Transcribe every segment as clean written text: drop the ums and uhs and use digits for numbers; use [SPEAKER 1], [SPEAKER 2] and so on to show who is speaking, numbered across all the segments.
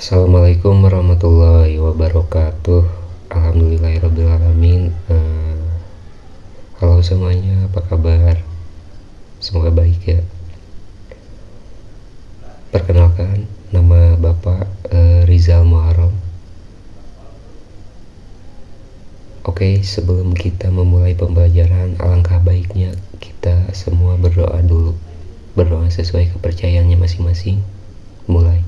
[SPEAKER 1] Assalamualaikum warahmatullahi wabarakatuh. Alhamdulillahirrabbilalamin. Halo semuanya, apa kabar? Semoga baik ya. Perkenalkan, nama Bapak Rizal Muharram. Oke, sebelum kita memulai pembelajaran, alangkah baiknya kita semua berdoa dulu. Berdoa sesuai kepercayaannya masing-masing. Mulai.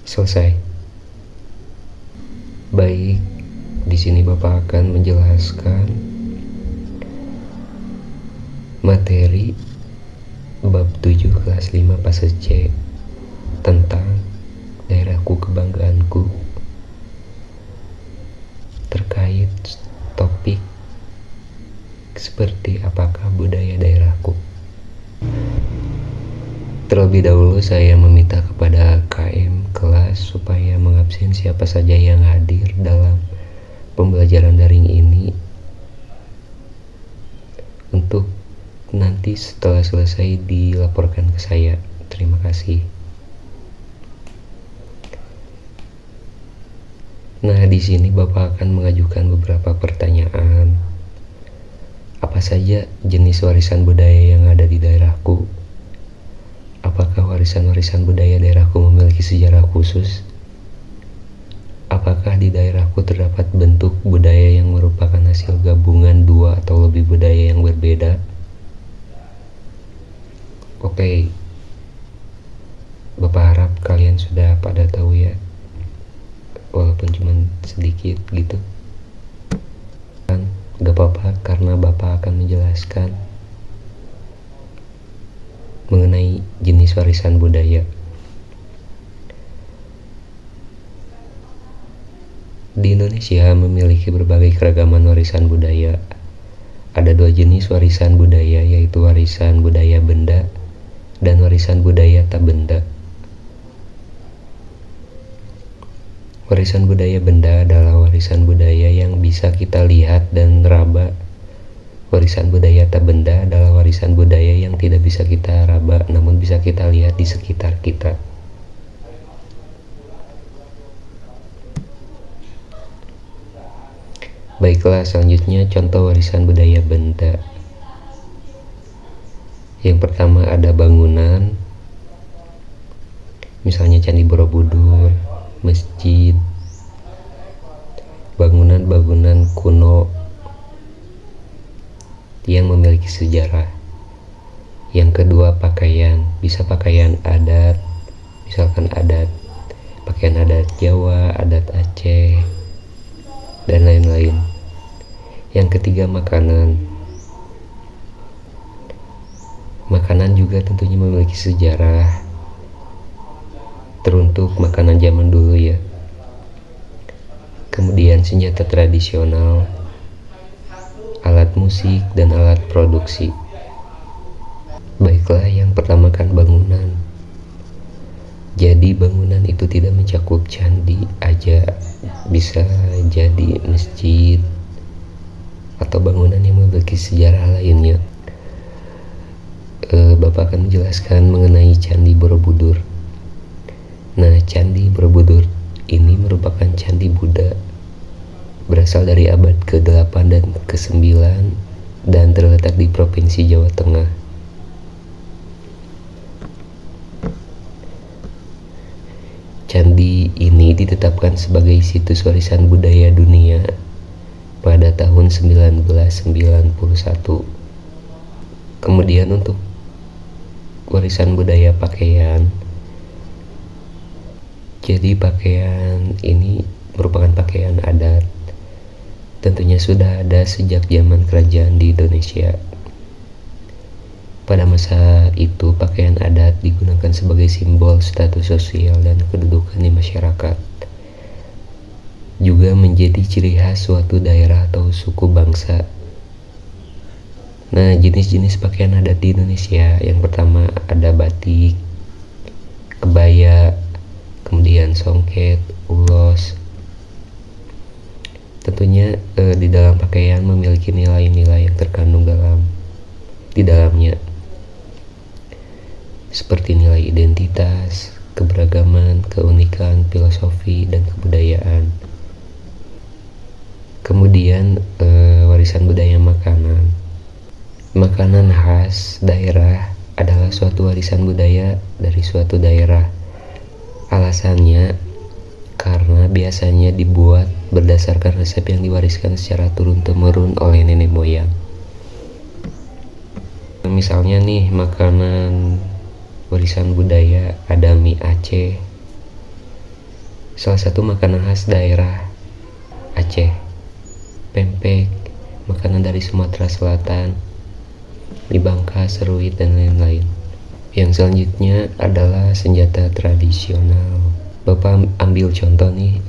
[SPEAKER 1] Selesai. Baik, di sini Bapak akan menjelaskan materi bab 7 kelas 5 fase C tentang daerahku kebanggaanku terkait topik seperti apakah budaya daerahku. Terlebih dahulu saya meminta kepada KM kelas supaya mengabsen siapa saja yang hadir dalam pembelajaran daring ini untuk nanti setelah selesai dilaporkan ke saya. Terima kasih. Nah, di sini Bapak akan mengajukan beberapa pertanyaan. Apa saja jenis warisan budaya yang ada di daerahku? Apakah warisan-warisan budaya daerahku memiliki sejarah khusus? Apakah di daerahku terdapat bentuk budaya yang merupakan hasil gabungan dua atau lebih budaya yang berbeda? Oke, Bapak harap kalian sudah pada tahu ya, walaupun cuma sedikit gitu. Kan gak apa-apa, karena Bapak akan menjelaskan mengenai jenis warisan budaya. Di Indonesia memiliki berbagai keragaman warisan budaya. Ada dua jenis warisan budaya, yaitu warisan budaya benda dan warisan budaya tak benda. Warisan budaya benda adalah warisan budaya yang bisa kita lihat dan raba. Warisan budaya tak benda adalah warisan budaya yang tidak bisa kita raba, namun bisa kita lihat di sekitar kita. Baiklah, selanjutnya contoh warisan budaya benda. Yang pertama ada bangunan, misalnya Candi Borobudur, masjid, bangunan-bangunan kuno yang memiliki sejarah. Yang kedua pakaian, bisa pakaian adat, misalkan pakaian adat Jawa, adat Aceh, dan lain-lain. Yang ketiga makanan. Makanan juga tentunya memiliki sejarah, teruntuk makanan zaman dulu ya. Kemudian senjata tradisional, alat musik, dan alat produksi. Baiklah, yang pertama kan bangunan. Jadi bangunan itu tidak mencakup candi aja, bisa jadi masjid atau bangunan yang memiliki sejarah lainnya. Bapak akan menjelaskan mengenai Candi Borobudur. Nah, Candi Borobudur ini merupakan candi Buddha, berasal dari abad ke-8 dan ke-9 dan terletak di Provinsi Jawa Tengah. Candi ini ditetapkan sebagai situs warisan budaya dunia pada tahun 1991. Kemudian untuk warisan budaya pakaian, jadi pakaian ini merupakan pakaian adat. Tentunya sudah ada sejak zaman kerajaan di Indonesia. Pada masa itu pakaian adat digunakan sebagai simbol status sosial dan kedudukan di masyarakat. Juga menjadi ciri khas suatu daerah atau suku bangsa. Nah, jenis-jenis pakaian adat di Indonesia, yang pertama ada batik, kebaya, kemudian songket, ulos. Tentunya di dalam pakaian memiliki nilai-nilai yang terkandung di dalamnya. seperti nilai identitas, keberagaman, keunikan, filosofi, dan kebudayaan. Kemudian warisan budaya makanan. Makanan khas daerah adalah suatu warisan budaya dari suatu daerah. Alasannya karena biasanya dibuat berdasarkan resep yang diwariskan secara turun-temurun oleh nenek moyang. Misalnya nih, makanan warisan budaya ada mie Aceh, salah satu makanan khas daerah Aceh. Pempek, makanan dari Sumatera Selatan, mie Bangka, seruit, dan lain-lain. Yang selanjutnya adalah senjata tradisional. Bapak ambil contoh nih,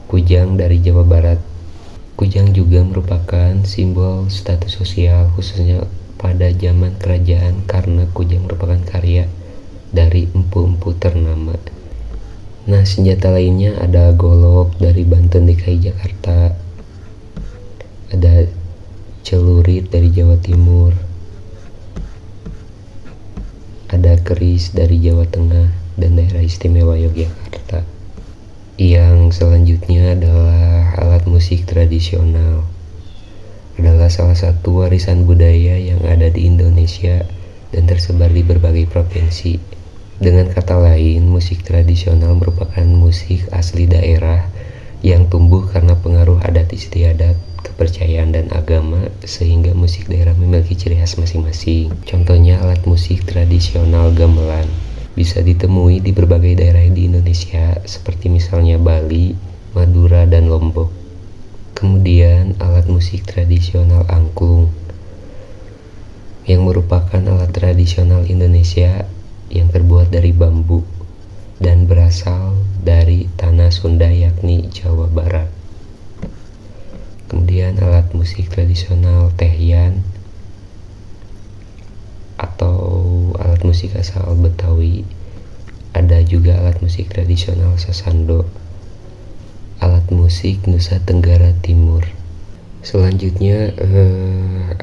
[SPEAKER 1] kujang dari Jawa Barat. Kujang juga merupakan simbol status sosial, khususnya pada zaman kerajaan karena kujang merupakan karya dari empu-empu ternama. Nah, senjata lainnya ada golok dari Banten DKI Jakarta, ada celurit dari Jawa Timur, ada keris dari Jawa Tengah dan daerah istimewa Yogyakarta. Yang selanjutnya adalah alat musik tradisional. Adalah salah satu warisan budaya yang ada di Indonesia dan tersebar di berbagai provinsi. Dengan kata lain, musik tradisional merupakan musik asli daerah yang tumbuh karena pengaruh adat istiadat, kepercayaan, dan agama, sehingga musik daerah memiliki ciri khas masing-masing. Contohnya alat musik tradisional gamelan bisa ditemui di berbagai daerah di Indonesia seperti misalnya Bali, Madura, dan Lombok. Kemudian alat musik tradisional angklung yang merupakan alat tradisional Indonesia yang terbuat dari bambu dan berasal dari tanah Sunda yakni Jawa Barat. Kemudian alat musik tradisional tehyan atau alat musik asal Betawi. Ada juga alat musik tradisional Sasando, alat musik Nusa Tenggara Timur. Selanjutnya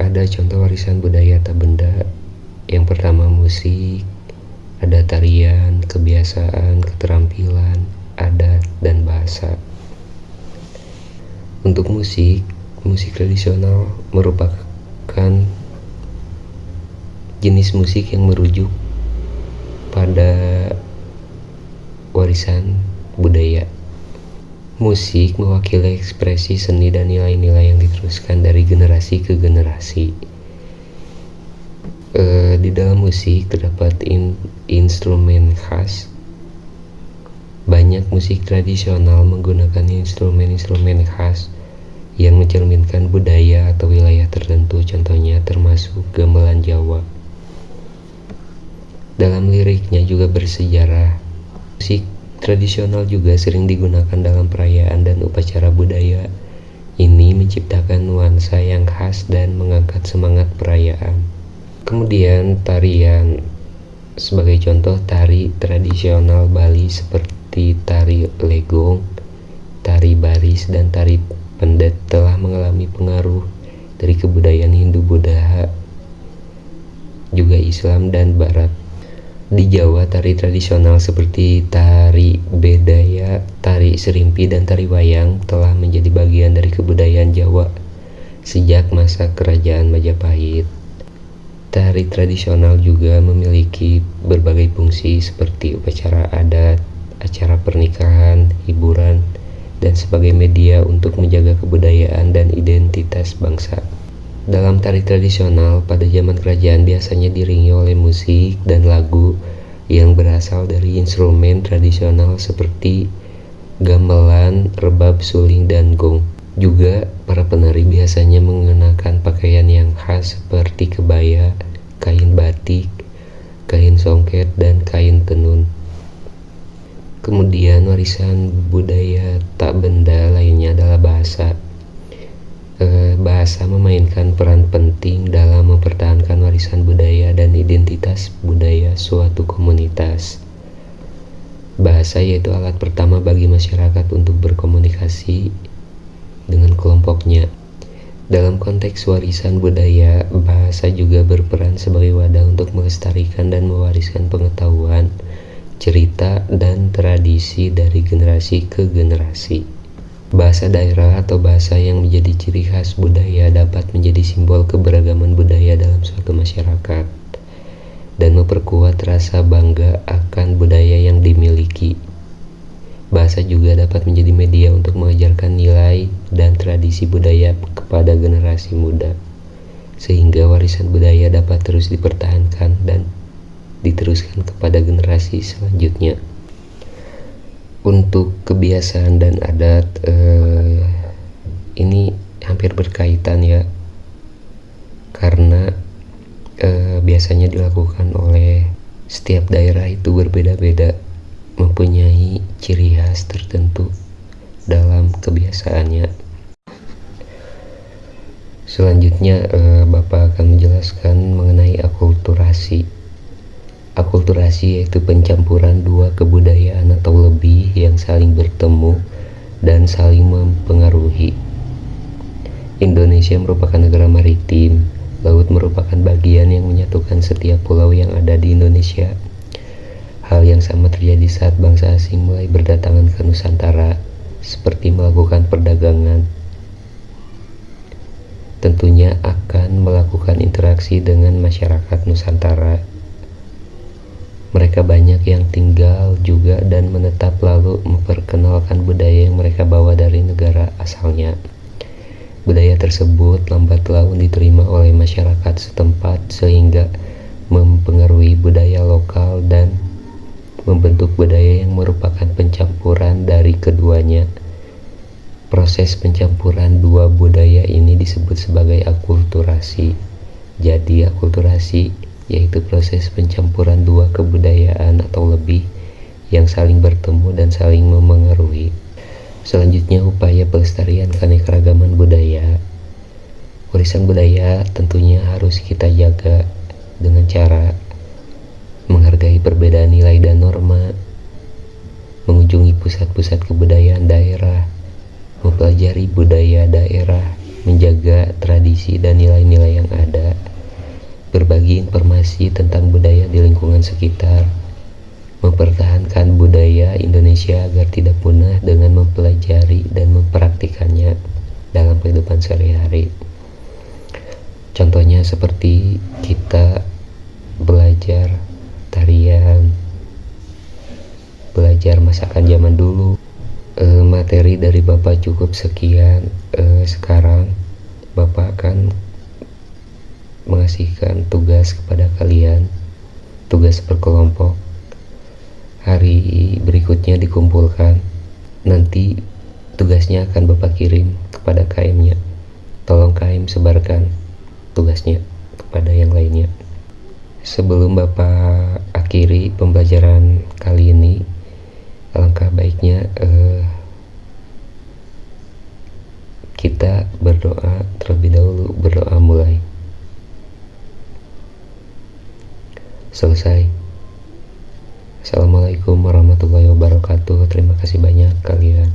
[SPEAKER 1] ada contoh warisan budaya tak benda. Yang pertama musik, ada tarian, kebiasaan, keterampilan, adat, dan bahasa. Untuk musik tradisional merupakan jenis musik yang merujuk pada warisan budaya. Musik mewakili ekspresi seni dan nilai-nilai yang diteruskan dari generasi ke generasi. Di dalam musik terdapat instrumen khas. Banyak musik tradisional menggunakan instrumen-instrumen khas yang mencerminkan budaya atau wilayah tertentu, contohnya termasuk gamelan Jawa. Dalam liriknya juga bersejarah. Musik tradisional juga sering digunakan dalam perayaan dan upacara budaya. Ini menciptakan nuansa yang khas dan mengangkat semangat perayaan. Kemudian tarian, sebagai contoh tari tradisional Bali seperti tari legong, tari baris, dan tari pendet telah mengalami pengaruh dari kebudayaan Hindu, Buddha, juga Islam dan Barat. Di Jawa, tari tradisional seperti tari bedaya, tari serimpi, dan tari wayang telah menjadi bagian dari kebudayaan Jawa sejak masa Kerajaan Majapahit. Tari tradisional juga memiliki berbagai fungsi seperti upacara adat, acara pernikahan, hiburan, dan sebagai media untuk menjaga kebudayaan dan identitas bangsa. Dalam tari tradisional pada zaman kerajaan biasanya diiringi oleh musik dan lagu yang berasal dari instrumen tradisional seperti gamelan, rebab, suling, dan gong. Juga para penari biasanya mengenakan pakaian yang khas seperti kebaya, kain batik, kain songket, dan kain tenun. Kemudian warisan budaya tak benda lainnya adalah bahasa. Bahasa memainkan peran penting dalam mempertahankan warisan budaya dan identitas budaya suatu komunitas. Bahasa yaitu alat pertama bagi masyarakat untuk berkomunikasi dengan kelompoknya. Dalam konteks warisan budaya, bahasa juga berperan sebagai wadah untuk melestarikan dan mewariskan pengetahuan, cerita, dan tradisi dari generasi ke generasi. Bahasa daerah atau bahasa yang menjadi ciri khas budaya dapat menjadi simbol keberagaman budaya dalam suatu masyarakat dan memperkuat rasa bangga akan budaya yang dimiliki. Bahasa juga dapat menjadi media untuk mengajarkan nilai dan tradisi budaya kepada generasi muda, sehingga warisan budaya dapat terus dipertahankan dan diteruskan kepada generasi selanjutnya. Untuk kebiasaan dan adat, ini hampir berkaitan ya, karena biasanya dilakukan oleh setiap daerah itu berbeda-beda, mempunyai ciri khas tertentu dalam kebiasaannya. Selanjutnya Bapak akan menjelaskan mengenai akulturasi. Akulturasi yaitu pencampuran dua kebudayaan atau lebih yang saling bertemu dan saling mempengaruhi. Indonesia merupakan negara maritim. Laut merupakan bagian yang menyatukan setiap pulau yang ada di Indonesia. Hal yang sama terjadi saat bangsa asing mulai berdatangan ke Nusantara, seperti melakukan perdagangan. Tentunya akan melakukan interaksi dengan masyarakat Nusantara. Mereka banyak yang tinggal juga dan menetap lalu memperkenalkan budaya yang mereka bawa dari negara asalnya. Budaya tersebut lambat laun diterima oleh masyarakat setempat sehingga mempengaruhi budaya lokal dan membentuk budaya yang merupakan pencampuran dari keduanya. Proses pencampuran dua budaya ini disebut sebagai akulturasi. Jadi akulturasi yaitu proses pencampuran dua kebudayaan atau lebih yang saling bertemu dan saling memengaruhi. Selanjutnya, upaya pelestarian keanekaragaman budaya. Warisan budaya tentunya harus kita jaga dengan cara menghargai perbedaan nilai dan norma, mengunjungi pusat-pusat kebudayaan daerah, mempelajari budaya daerah, menjaga tradisi dan nilai-nilai yang ada, berbagi informasi tentang budaya di lingkungan sekitar, mempertahankan budaya Indonesia agar tidak punah dengan mempelajari dan mempraktikannya dalam kehidupan sehari-hari. Contohnya seperti kita belajar tarian, belajar masakan zaman dulu. Materi dari Bapak cukup sekian. Sekarang Bapak akan mengasihkan tugas kepada kalian, tugas berkelompok. Hari berikutnya dikumpulkan, nanti tugasnya akan Bapak kirim kepada KM-nya. Tolong KM sebarkan tugasnya kepada yang lainnya. Sebelum Bapak akhiri pembelajaran kali ini, alangkah baiknya kita berdoa terlebih dahulu. Berdoa mulai. Selesai. Assalamualaikum warahmatullahi wabarakatuh. Terima kasih banyak kalian.